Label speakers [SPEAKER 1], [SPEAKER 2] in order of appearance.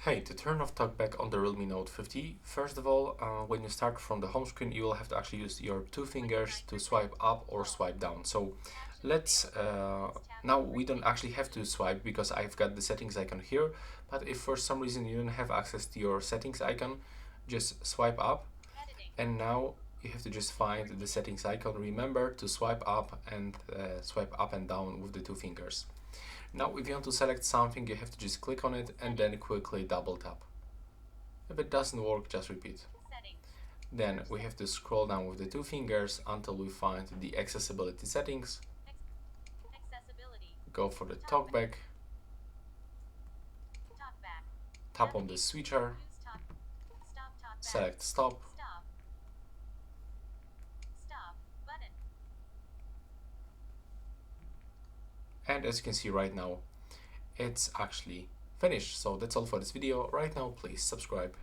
[SPEAKER 1] Hey, to turn off Talkback on the Realme Note 50, first of all, when you start from the home screen, you will have to actually use your two fingers to swipe up or swipe down. So let's, now we don't actually have to swipe because I've got the settings icon here, but if for some reason you don't have access to your settings icon, just swipe up, and now you have to just find the settings icon. Remember to swipe up and down with the two fingers. Now if you want to select something, you have to just click on it and then quickly double tap. If it doesn't work, just repeat. Then we have to scroll down with the two fingers until we find the accessibility settings. Go for the Talkback. Tap on the switcher. Select stop. And as you can see right now, it's actually finished. So that's all for this video. Right now, please subscribe.